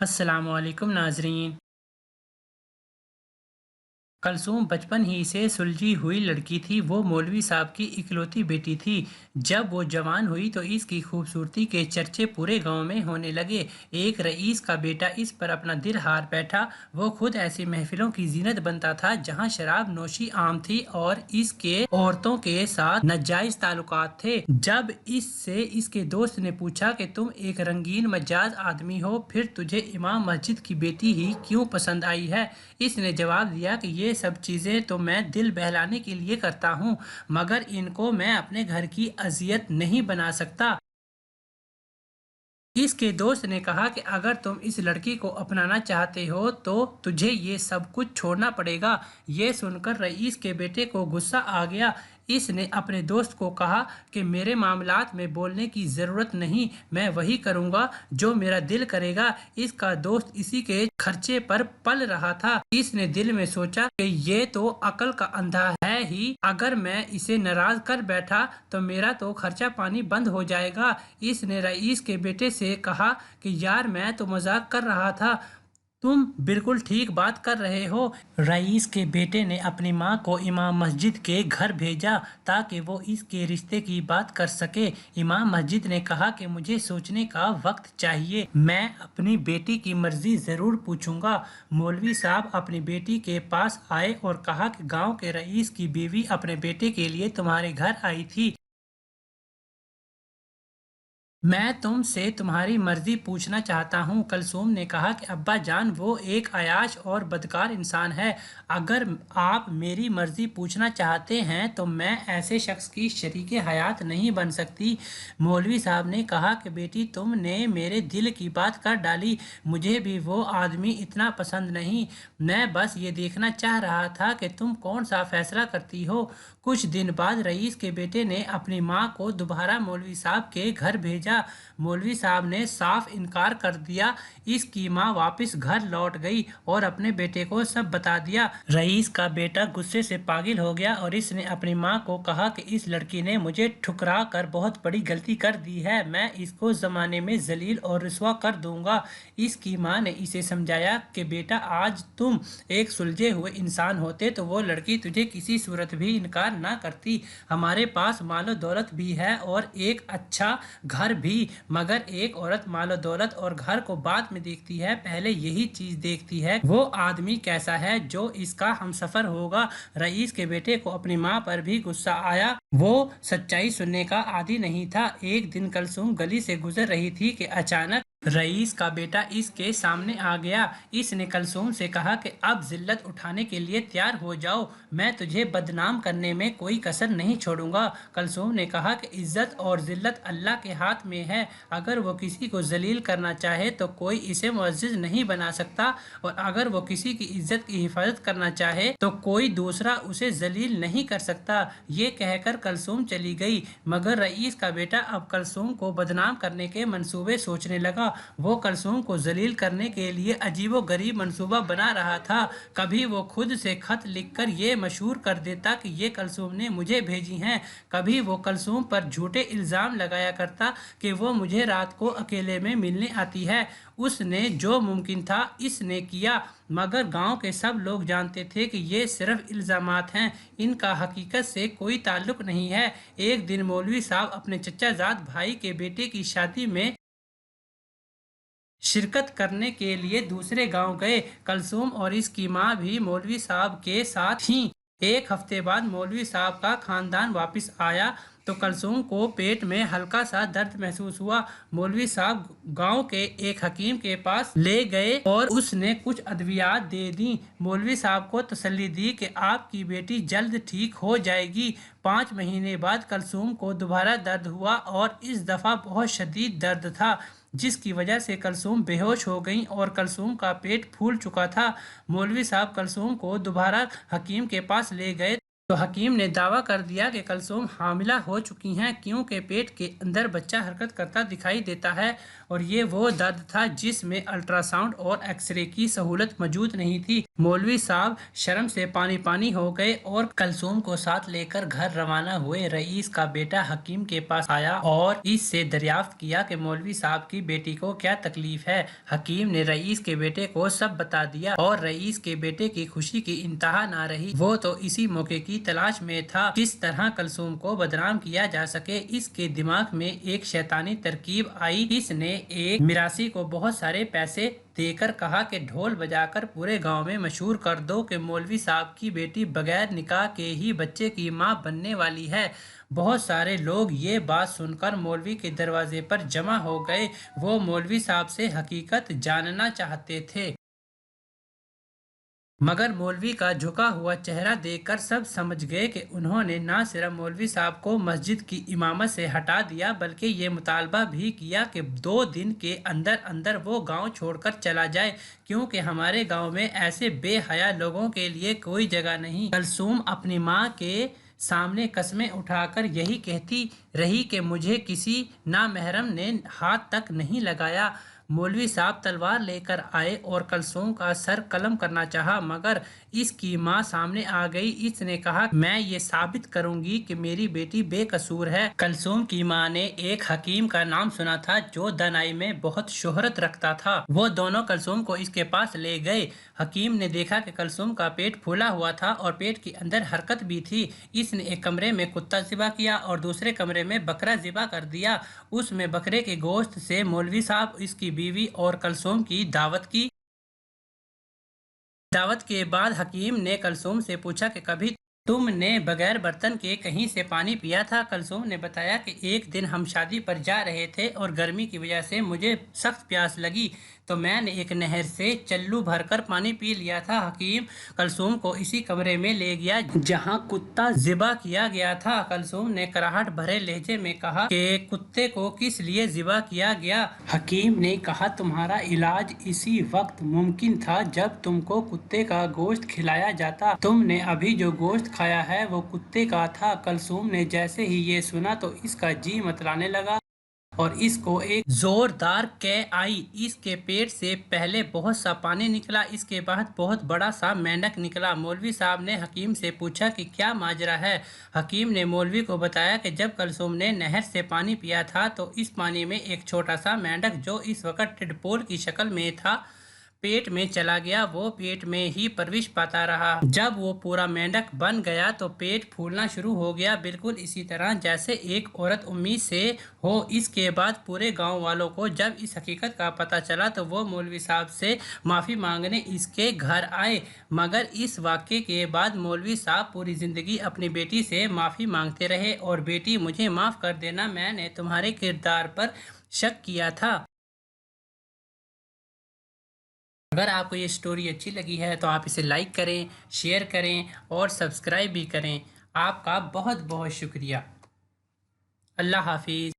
अस्सलामु अलैकुम नाज़रीन। कलसूम बचपन ही से सुलझी हुई लड़की थी। वो मौलवी साहब की इकलौती बेटी थी। जब वो जवान हुई तो इसकी खूबसूरती के चर्चे पूरे गांव में होने लगे। एक रईस का बेटा इस पर अपना दिल हार बैठा। वो खुद ऐसी महफिलों की जीनत बनता था जहां शराब नोशी आम थी और इसके औरतों के साथ नाजायज ताल्लुकात थे। जब इससे इसके दोस्त ने पूछा कि तुम एक रंगीन मजाज आदमी हो, फिर तुझे इमाम मस्जिद की बेटी ही क्यों पसंद आई है, इसने जवाब दिया कि ये सब चीज़ें तो मैं दिल बहलाने के लिए करता हूँ, मगर इनको मैं अपने घर की अजियत नहीं बना सकता। इसके दोस्त ने कहा कि अगर तुम इस लड़की को अपनाना चाहते हो तो तुझे ये सब कुछ छोड़ना पड़ेगा। ये सुनकर रईस के बेटे को गुस्सा आ गया। इसने अपने दोस्त को कहा कि मेरे मामलात में बोलने की ज़रूरत नहीं, मैं वही करूँगा जो मेरा दिल करेगा। इसका दोस्त इसी के खर्चे पर पल रहा था। इसने दिल में सोचा कि ये तो अकल का अंधा है ही, अगर मैं इसे नाराज कर बैठा तो मेरा तो खर्चा पानी बंद हो जाएगा। इसने रईस के बेटे से कहा कि यार, मैं तो मजाक कर रहा था, तुम बिल्कुल ठीक बात कर रहे हो। रईस के बेटे ने अपनी माँ को इमाम मस्जिद के घर भेजा ताकि वो इसके रिश्ते की बात कर सके। इमाम मस्जिद ने कहा कि मुझे सोचने का वक्त चाहिए, मैं अपनी बेटी की मर्जी ज़रूर पूछूंगा। मौलवी साहब अपनी बेटी के पास आए और कहा कि गांव के रईस की बीवी अपने बेटे के लिए तुम्हारे घर आई थी। मैं तुमसे तुम्हारी मर्जी पूछना चाहता हूँ। कलसूम ने कहा कि अब्बा जान, वो एक अयाश और बदकार इंसान है। अगर आप मेरी मर्जी पूछना चाहते हैं तो मैं ऐसे शख्स की शरीके हयात नहीं बन सकती। मौलवी साहब ने कहा कि बेटी, तुमने मेरे दिल की बात कर डाली। मुझे भी वो आदमी इतना पसंद नहीं। मैं बस ये देखना चाह रहा था कि तुम कौन सा फैसला करती हो। कुछ दिन बाद रईस के बेटे ने अपनी माँ को दोबारा मौलवी साहब के घर भेजा। मौलवी साहब ने साफ इनकार कर दिया। इसकी माँ वापस घर लौट गई और अपने बेटे को सब बता दिया। रईस का बेटा गुस्से से पागल हो गया और इसने अपनी माँ को कहा कि इस लड़की ने मुझे ठुकरा कर बहुत बड़ी गलती कर दी है, मैं इसको ज़माने में जलील और रुसवा कर दूंगा। इसकी माँ ने इसे समझाया कि बेटा, आज तुम एक सुलझे हुए इंसान होते तो वो लड़की तुझे किसी सूरत भी इनकार ना करती। हमारे पास मालो दौलत भी है और एक अच्छा घर भी, मगर एक औरत मालो दौलत और घर को बाद में देखती है, पहले यही चीज देखती है वो आदमी कैसा है जो इसका हमसफर होगा। रईस के बेटे को अपनी माँ पर भी गुस्सा आया। वो सच्चाई सुनने का आदी नहीं था। एक दिन कलसूम गली से गुजर रही थी कि अचानक रईस का बेटा इसके सामने आ गया। इसने कलसूम से कहा कि अब जिल्लत उठाने के लिए तैयार हो जाओ, मैं तुझे बदनाम करने में कोई कसर नहीं छोड़ूंगा। कलसूम ने कहा कि इज्जत और जिल्लत अल्लाह के हाथ में है। अगर वो किसी को जलील करना चाहे तो कोई इसे मुअज्जिज नहीं बना सकता, और अगर वो किसी की इज्जत की हिफाजत करना चाहे तो कोई दूसरा उसे जलील नहीं कर सकता। ये कहकर कलसूम चली गई, मगर रईस का बेटा अब कलसूम को बदनाम करने के मंसूबे सोचने लगा। वो कलसूम को जलील करने के लिए अजीबो गरीब मंसूबा बना रहा था। कभी वो खुद से खत लिखकर ये मशहूर कर देता कि ये कलसूम ने मुझे भेजी हैं। कभी वो कलसूम पर झूठे इल्ज़ाम लगाया करता कि वो मुझे रात को अकेले में मिलने आती है। उसने जो मुमकिन था इसने किया, मगर गांव के सब लोग जानते थे कि ये सिर्फ इल्ज़ामात हैं, इनका हकीकत से कोई ताल्लुक नहीं है। एक दिन मौलवी साहब अपने चचाजाद भाई के बेटे की शादी में शिरकत करने के लिए दूसरे गांव गए। कलसूम और इसकी माँ भी मौलवी साहब के साथ थीं। एक हफ्ते बाद मौलवी साहब का खानदान वापस आया तो कलसूम को पेट में हल्का सा दर्द महसूस हुआ। मौलवी साहब गांव के एक हकीम के पास ले गए और उसने कुछ अद्वियात दे दी। मौलवी साहब को तसल्ली दी कि आपकी बेटी जल्द ठीक हो जाएगी। 5 महीने बाद कलसूम को दोबारा दर्द हुआ और इस दफ़ा बहुत शदीद दर्द था, जिसकी वजह से कलसूम बेहोश हो गई और कलसूम का पेट फूल चुका था। मौलवी साहब कलसूम को दोबारा हकीम के पास ले गए तो हकीम ने दावा कर दिया कि कलसूम हामिला हो चुकी हैं, क्योंकि पेट के अंदर बच्चा हरकत करता दिखाई देता है और ये वो दर्द था जिसमें अल्ट्रासाउंड और एक्सरे की सहूलत मौजूद नहीं थी। मौलवी साहब शर्म से पानी पानी हो गए और कलसूम को साथ लेकर घर रवाना हुए। रईस का बेटा हकीम के पास आया और इससे दरियाफ्त किया कि मौलवी साहब की बेटी को क्या तकलीफ है। हकीम ने रईस के बेटे को सब बता दिया और रईस के बेटे की खुशी की इंतहा ना रही। वो तो इसी मौके की तलाश में था किस तरह कलसूम को बदनाम किया जा सके। इसके दिमाग में एक शैतानी तरकीब आई। इसने एक मिरासी को बहुत सारे पैसे देकर कहा कि ढोल बजाकर पूरे गांव में मशहूर कर दो कि मौलवी साहब की बेटी बगैर निकाह के ही बच्चे की मां बनने वाली है। बहुत सारे लोग ये बात सुनकर मौलवी के दरवाजे पर जमा हो गए। वो मौलवी साहब से हकीकत जानना चाहते थे, मगर मौलवी का झुका हुआ चेहरा देखकर सब समझ गए कि उन्होंने न सिर्फ मौलवी साहब को मस्जिद की इमामत से हटा दिया, बल्कि ये मुतालबा भी किया कि 2 दिन के अंदर अंदर वो गांव छोड़कर चला जाए, क्योंकि हमारे गांव में ऐसे बेहया लोगों के लिए कोई जगह नहीं। कलसूम अपनी माँ के सामने कस्में उठाकर यही कहती रही कि मुझे किसी नामहरम ने हाथ तक नहीं लगाया। मौलवी साहब तलवार लेकर आए और कलसूम का सर कलम करना चाहा, मगर इसकी माँ सामने आ गई। इसने कहा, मैं ये साबित करूंगी कि मेरी बेटी बेकसूर है। कलसूम की माँ ने एक हकीम का नाम सुना था जो दनाई में बहुत शोहरत रखता था। वो दोनों कलसूम को इसके पास ले गए। हकीम ने देखा कि कलसूम का पेट फूला हुआ था और पेट के अंदर हरकत भी थी। इसने एक कमरे में कुत्ता ज़िबा किया और दूसरे कमरे में बकरा ज़िबा कर दिया। उसमें बकरे के गोश्त से मौलवी साहब, इसकी बीवी और कलसूम की दावत की। दावत के बाद हकीम ने कलसूम से पूछा कि कभी तुमने बगैर बर्तन के कहीं से पानी पिया था? कलसूम ने बताया कि एक दिन हम शादी पर जा रहे थे और गर्मी की वजह से मुझे सख्त प्यास लगी, तो मैंने एक नहर से चल्लू भरकर पानी पी लिया था। हकीम कलसूम को इसी कमरे में ले गया जहां कुत्ता ज़िबा किया गया था। कलसूम ने कराहट भरे लहजे में कहा कि कुत्ते को किस लिए ज़िबा किया गया? हकीम ने कहा, तुम्हारा इलाज इसी वक्त मुमकिन था जब तुमको कुत्ते का गोश्त खिलाया जाता। तुमने अभी जो गोश्त खाया है वो कुत्ते का था। कलसूम ने जैसे ही ये सुना तो इसका जी मतलाने लगा और इसको एक जोरदार कै आई। इसके पेट से पहले बहुत सा पानी निकला, इसके बाद बहुत बड़ा सा मेंढक निकला। मौलवी साहब ने हकीम से पूछा कि क्या माजरा है? हकीम ने मौलवी को बताया कि जब कलसूम ने नहर से पानी पिया था तो इस पानी में एक छोटा सा मेंढक, जो इस वक्त टिडपोल की शक्ल में था, पेट में चला गया। वो पेट में ही प्रवेश पाता रहा। जब वो पूरा मेंढक बन गया तो पेट फूलना शुरू हो गया, बिल्कुल इसी तरह जैसे एक औरत उम्मीद से हो। इसके बाद पूरे गांव वालों को जब इस हकीकत का पता चला तो वो मौलवी साहब से माफ़ी मांगने इसके घर आए, मगर इस वाक़े के बाद मौलवी साहब पूरी ज़िंदगी अपनी बेटी से माफ़ी मांगते रहे और बेटी मुझे माफ़ कर देना, मैंने तुम्हारे किरदार पर शक किया था। अगर आपको ये स्टोरी अच्छी लगी है तो आप इसे लाइक करें, शेयर करें और सब्सक्राइब भी करें। आपका बहुत बहुत शुक्रिया। अल्लाह हाफिज़।